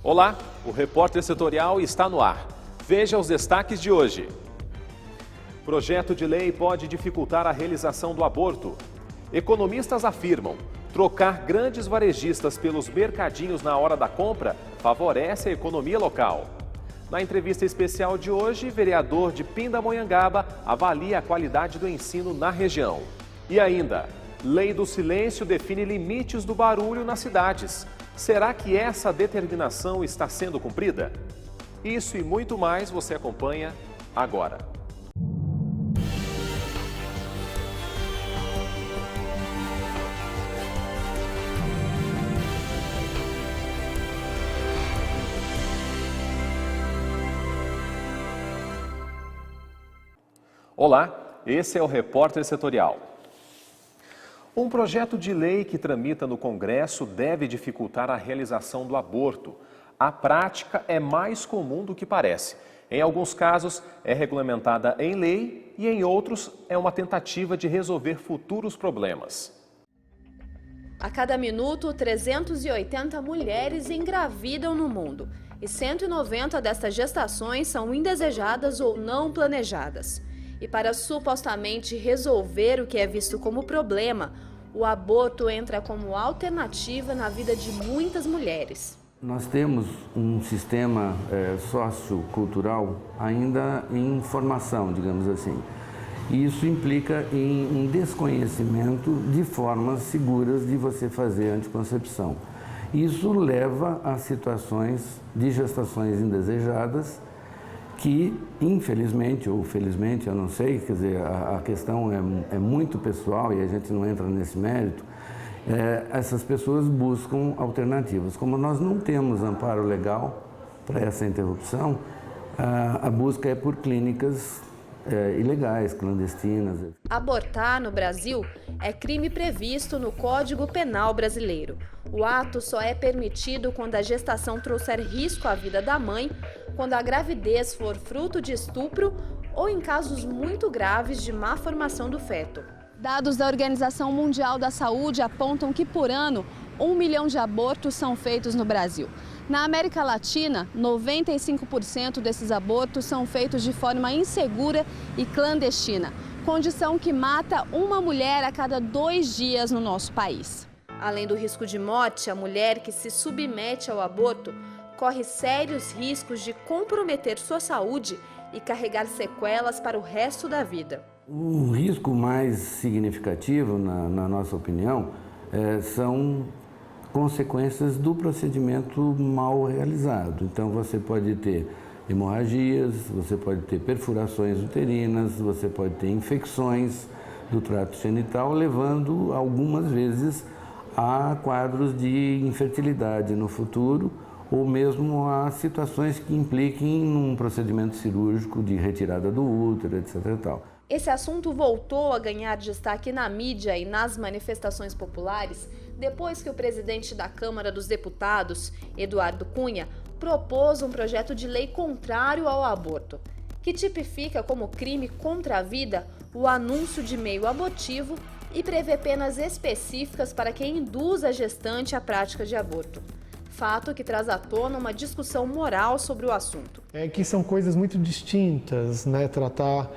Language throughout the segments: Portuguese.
Olá, o Repórter Setorial está no ar. Veja os destaques de hoje. Projeto de lei pode dificultar a realização do aborto. Economistas afirmam: trocar grandes varejistas pelos mercadinhos na hora da compra favorece a economia local. Na entrevista especial de hoje, vereador de Pindamonhangaba avalia a qualidade do ensino na região. E ainda, Lei do Silêncio define limites do barulho nas cidades. Será que essa determinação está sendo cumprida? Isso e muito mais você acompanha agora. Olá, esse é o Repórter Setorial. Um projeto de lei que tramita no Congresso deve dificultar a realização do aborto. A prática é mais comum do que parece. Em alguns casos, é regulamentada em lei e em outros, é uma tentativa de resolver futuros problemas. A cada minuto, 380 mulheres engravidam no mundo e 190 destas gestações são indesejadas ou não planejadas. E para supostamente resolver o que é visto como problema, o aborto entra como alternativa na vida de muitas mulheres. Nós temos um sistema sociocultural ainda em formação, digamos assim. E isso implica em um desconhecimento de formas seguras de você fazer anticoncepção. Isso leva a situações de gestações indesejadas que, infelizmente ou felizmente, eu não sei, quer dizer, a questão é muito pessoal e a gente não entra nesse mérito, essas pessoas buscam alternativas. Como nós não temos amparo legal para essa interrupção, a busca é por clínicas ilegais, clandestinas. Abortar no Brasil é crime previsto no Código Penal brasileiro. O ato só é permitido quando a gestação trouxer risco à vida da mãe, quando a gravidez for fruto de estupro ou em casos muito graves de má formação do feto. Dados da Organização Mundial da Saúde apontam que por ano, 1 milhão de abortos são feitos no Brasil. Na América Latina, 95% desses abortos são feitos de forma insegura e clandestina, condição que mata uma mulher a cada 2 dias no nosso país. Além do risco de morte, a mulher que se submete ao aborto corre sérios riscos de comprometer sua saúde e carregar sequelas para o resto da vida. O risco mais significativo, na nossa opinião, são consequências do procedimento mal realizado. Então você pode ter hemorragias, você pode ter perfurações uterinas, você pode ter infecções do trato genital, levando algumas vezes a quadros de infertilidade no futuro ou mesmo a situações que impliquem num procedimento cirúrgico de retirada do útero, etc. e tal. Esse assunto voltou a ganhar destaque na mídia e nas manifestações populares depois que o presidente da Câmara dos Deputados, Eduardo Cunha, propôs um projeto de lei contrário ao aborto, que tipifica como crime contra a vida o anúncio de meio abortivo e prevê penas específicas para quem induz a gestante à prática de aborto. Fato que traz à tona uma discussão moral sobre o assunto. Que são coisas muito distintas, né? Tratar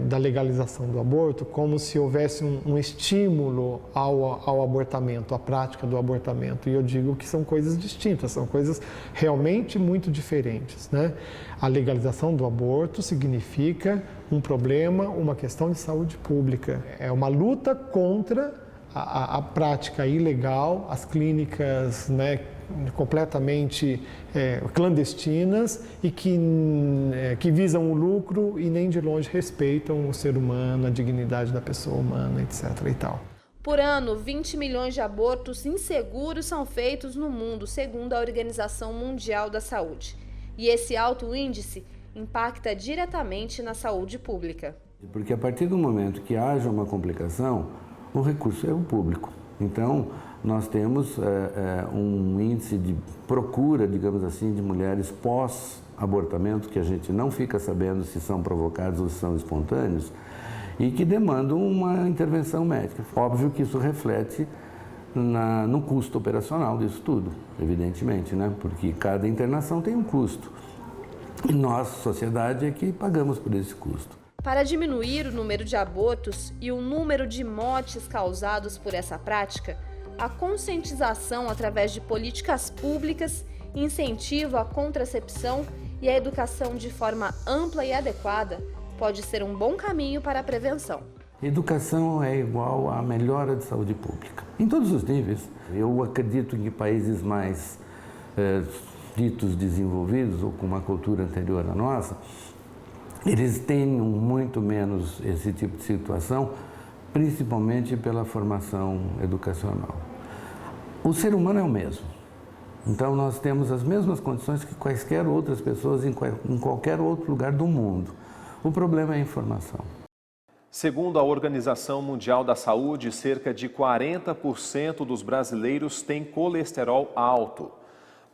da legalização do aborto como se houvesse um estímulo ao abortamento, à prática do abortamento. E eu digo que são coisas distintas, são coisas realmente muito diferentes, né? A legalização do aborto significa um problema, uma questão de saúde pública. É uma luta contra a prática ilegal, as clínicas, né, completamente clandestinas e que visam o lucro e nem de longe respeitam o ser humano, a dignidade da pessoa humana, etc. e tal. Por ano, 20 milhões de abortos inseguros são feitos no mundo, segundo a Organização Mundial da Saúde. E esse alto índice impacta diretamente na saúde pública. Porque a partir do momento que haja uma complicação, o recurso é o público. Então, nós temos um índice de procura, digamos assim, de mulheres pós-abortamento, que a gente não fica sabendo se são provocados ou se são espontâneos, e que demandam uma intervenção médica. Óbvio que isso reflete no custo operacional disso tudo, evidentemente, né? Porque cada internação tem um custo. E nós, sociedade, é que pagamos por esse custo. Para diminuir o número de abortos e o número de mortes causados por essa prática, a conscientização através de políticas públicas, incentivo à contracepção e a educação de forma ampla e adequada pode ser um bom caminho para a prevenção. Educação é igual à melhora de saúde pública, em todos os níveis. Eu acredito que países mais ditos desenvolvidos ou com uma cultura anterior à nossa, eles tenham muito menos esse tipo de situação, principalmente pela formação educacional. O ser humano é o mesmo, então nós temos as mesmas condições que quaisquer outras pessoas em qualquer outro lugar do mundo. O problema é a informação. Segundo a Organização Mundial da Saúde, cerca de 40% dos brasileiros têm colesterol alto.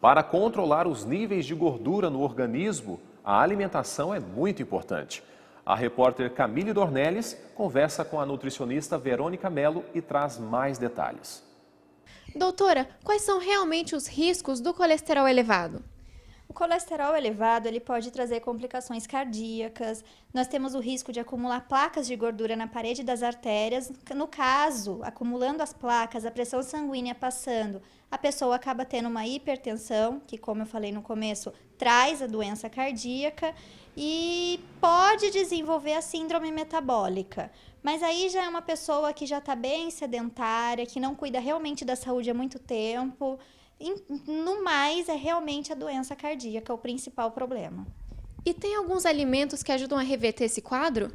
Para controlar os níveis de gordura no organismo, a alimentação é muito importante. A repórter Camille Dornelles conversa com a nutricionista Verônica Mello e traz mais detalhes. Doutora, quais são realmente os riscos do colesterol elevado? O colesterol elevado ele pode trazer complicações cardíacas, nós temos o risco de acumular placas de gordura na parede das artérias. No caso, acumulando as placas, a pressão sanguínea passando, a pessoa acaba tendo uma hipertensão, que como eu falei no começo, traz a doença cardíaca e pode desenvolver a síndrome metabólica. Mas aí já é uma pessoa que já está bem sedentária, que não cuida realmente da saúde há muito tempo. No mais, é realmente a doença cardíaca o principal problema. E tem alguns alimentos que ajudam a reverter esse quadro?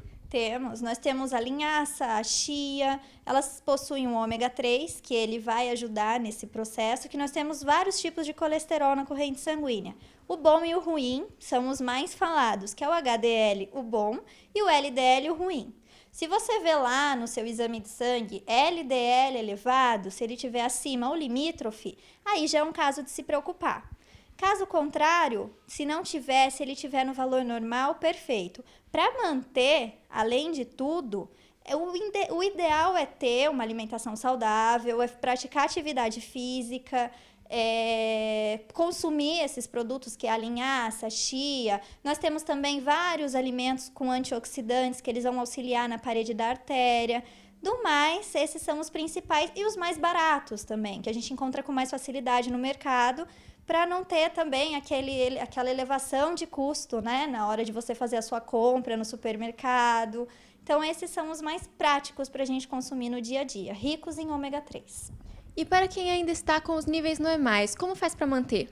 Nós temos a linhaça, a chia, elas possuem um ômega 3, que ele vai ajudar nesse processo, que nós temos vários tipos de colesterol na corrente sanguínea. O bom e o ruim são os mais falados, que é o HDL, o bom, e o LDL, o ruim. Se você vê lá no seu exame de sangue LDL elevado, se ele estiver acima ou limítrofe, aí já é um caso de se preocupar. Caso contrário, se não tiver, se ele estiver no valor normal, perfeito. Para manter, além de tudo, o ideal é ter uma alimentação saudável, é praticar atividade física, consumir esses produtos que é a linhaça, a chia. Nós temos também vários alimentos com antioxidantes que eles vão auxiliar na parede da artéria. Do mais, esses são os principais e os mais baratos também, que a gente encontra com mais facilidade no mercado, para não ter também aquela elevação de custo, né, na hora de você fazer a sua compra no supermercado. Então, esses são os mais práticos para a gente consumir no dia a dia, ricos em ômega 3. E para quem ainda está com os níveis normais, como faz para manter?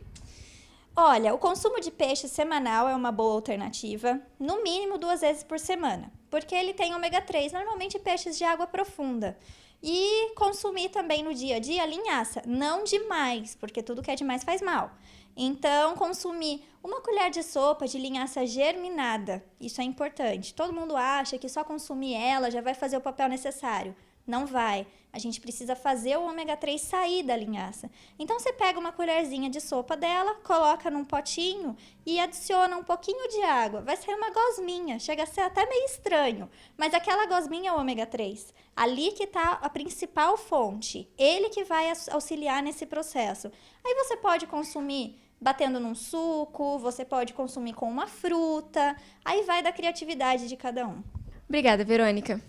Olha, o consumo de peixe semanal é uma boa alternativa, no mínimo 2 vezes por semana, porque ele tem ômega 3, normalmente peixes de água profunda. E consumir também no dia a dia linhaça, não demais, porque tudo que é demais faz mal. Então, consumir uma colher de sopa de linhaça germinada, isso é importante. Todo mundo acha que só consumir ela já vai fazer o papel necessário. Não vai. A gente precisa fazer o ômega 3 sair da linhaça. Então, você pega uma colherzinha de sopa dela, coloca num potinho e adiciona um pouquinho de água. Vai sair uma gosminha, chega a ser até meio estranho. Mas aquela gosminha é o ômega 3. Ali que está a principal fonte. Ele que vai auxiliar nesse processo. Aí você pode consumir batendo num suco, você pode consumir com uma fruta. Aí vai da criatividade de cada um. Obrigada, Verônica.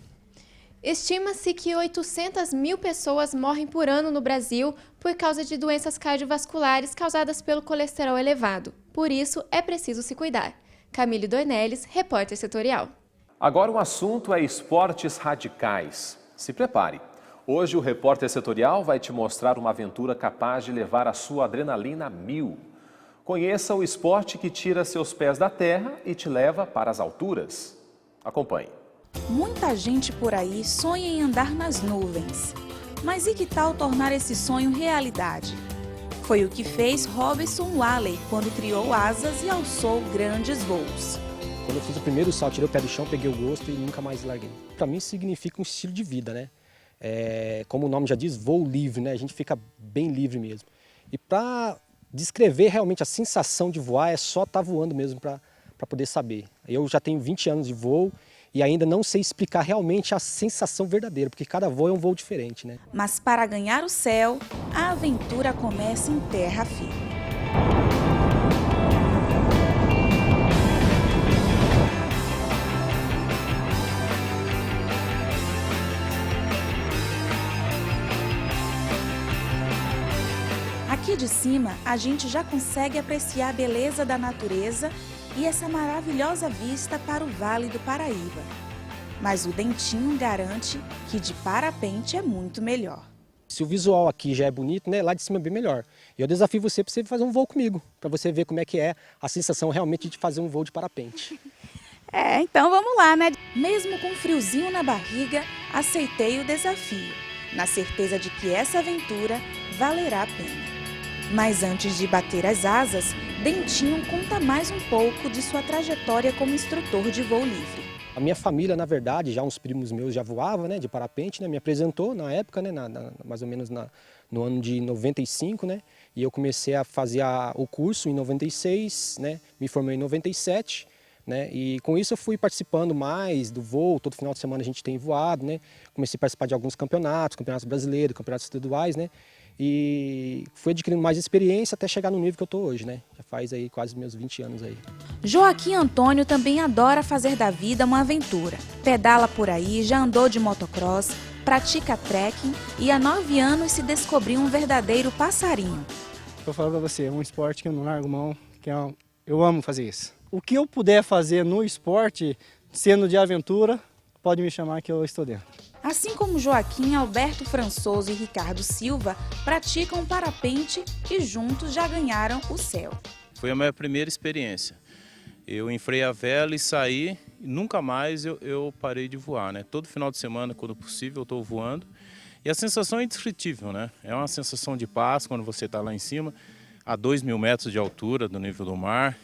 Estima-se que 800 mil pessoas morrem por ano no Brasil por causa de doenças cardiovasculares causadas pelo colesterol elevado. Por isso, é preciso se cuidar. Camille Dornelles, repórter setorial. Agora o assunto é esportes radicais. Se prepare. Hoje o repórter setorial vai te mostrar uma aventura capaz de levar a sua adrenalina a 1000. Conheça o esporte que tira seus pés da terra e te leva para as alturas. Acompanhe. Muita gente por aí sonha em andar nas nuvens. Mas e que tal tornar esse sonho realidade? Foi o que fez Robinson Waley quando criou asas e alçou grandes voos. Quando eu fiz o primeiro salto, tirei o pé do chão, peguei o gosto e nunca mais larguei. Para mim significa um estilo de vida, né? Como o nome já diz, voo livre, né? A gente fica bem livre mesmo. E para descrever realmente a sensação de voar, é só estar voando mesmo para poder saber. Eu já tenho 20 anos de voo e ainda não sei explicar realmente a sensação verdadeira, porque cada voo é um voo diferente, né? Mas para ganhar o céu, a aventura começa em terra firme. Aqui de cima, a gente já consegue apreciar a beleza da natureza e essa maravilhosa vista para o Vale do Paraíba. Mas o Dentinho garante que de parapente é muito melhor. Se o visual aqui já é bonito, né, lá de cima é bem melhor. E eu desafio você para você fazer um voo comigo, para você ver como é que é a sensação realmente de fazer um voo de parapente. Então vamos lá, né? Mesmo com um friozinho na barriga, aceitei o desafio, na certeza de que essa aventura valerá a pena. Mas antes de bater as asas, Dentinho conta mais um pouco de sua trajetória como instrutor de voo livre. A minha família, na verdade, já uns primos meus já voavam, né, de parapente, né, me apresentou na época, né, mais ou menos no ano de 95, né, e eu comecei a fazer o curso em 96, né, me formei em 97, né, e com isso eu fui participando mais do voo. Todo final de semana a gente tem voado, né, comecei a participar de alguns campeonatos brasileiros, campeonatos estaduais, né, e fui adquirindo mais experiência até chegar no nível que eu estou hoje, né? Já faz aí quase meus 20 anos aí. Joaquim Antônio também adora fazer da vida uma aventura. Pedala por aí, já andou de motocross, pratica trekking e há 9 anos se descobriu um verdadeiro passarinho. Eu falo pra você, é um esporte que eu não largo mão, eu amo fazer isso. O que eu puder fazer no esporte, sendo de aventura, pode me chamar que eu estou dentro. Assim como Joaquim, Alberto Françoso e Ricardo Silva praticam parapente e juntos já ganharam o céu. Foi a minha primeira experiência. Eu enfrei a vela e saí, e nunca mais eu parei de voar, né? Todo final de semana, quando possível, eu estou voando. E a sensação é indescritível, né? É uma sensação de paz quando você está lá em cima, a 2.000 metros de altura do nível do mar,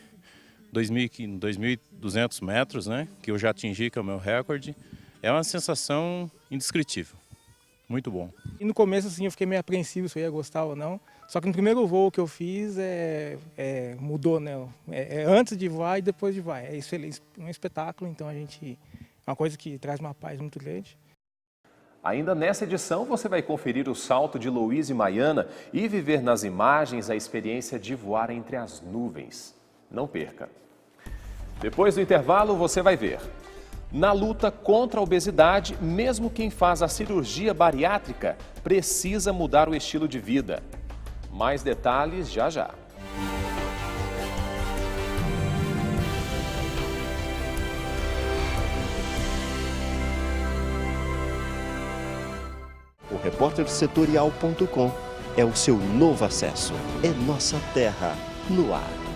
2.200 metros, né? Que eu já atingi, que é o meu recorde. É uma sensação indescritível, muito bom. E no começo assim eu fiquei meio apreensivo se eu ia gostar ou não, só que no primeiro voo que eu fiz mudou, né? Antes de voar e depois de voar. Isso é um espetáculo, então é uma coisa que traz uma paz muito grande. Ainda nessa edição você vai conferir o salto de Louise Maiana e viver nas imagens a experiência de voar entre as nuvens. Não perca! Depois do intervalo você vai ver. Na luta contra a obesidade, mesmo quem faz a cirurgia bariátrica precisa mudar o estilo de vida. Mais detalhes já já. O repórtersetorial.com é o seu novo acesso. É nossa terra no ar.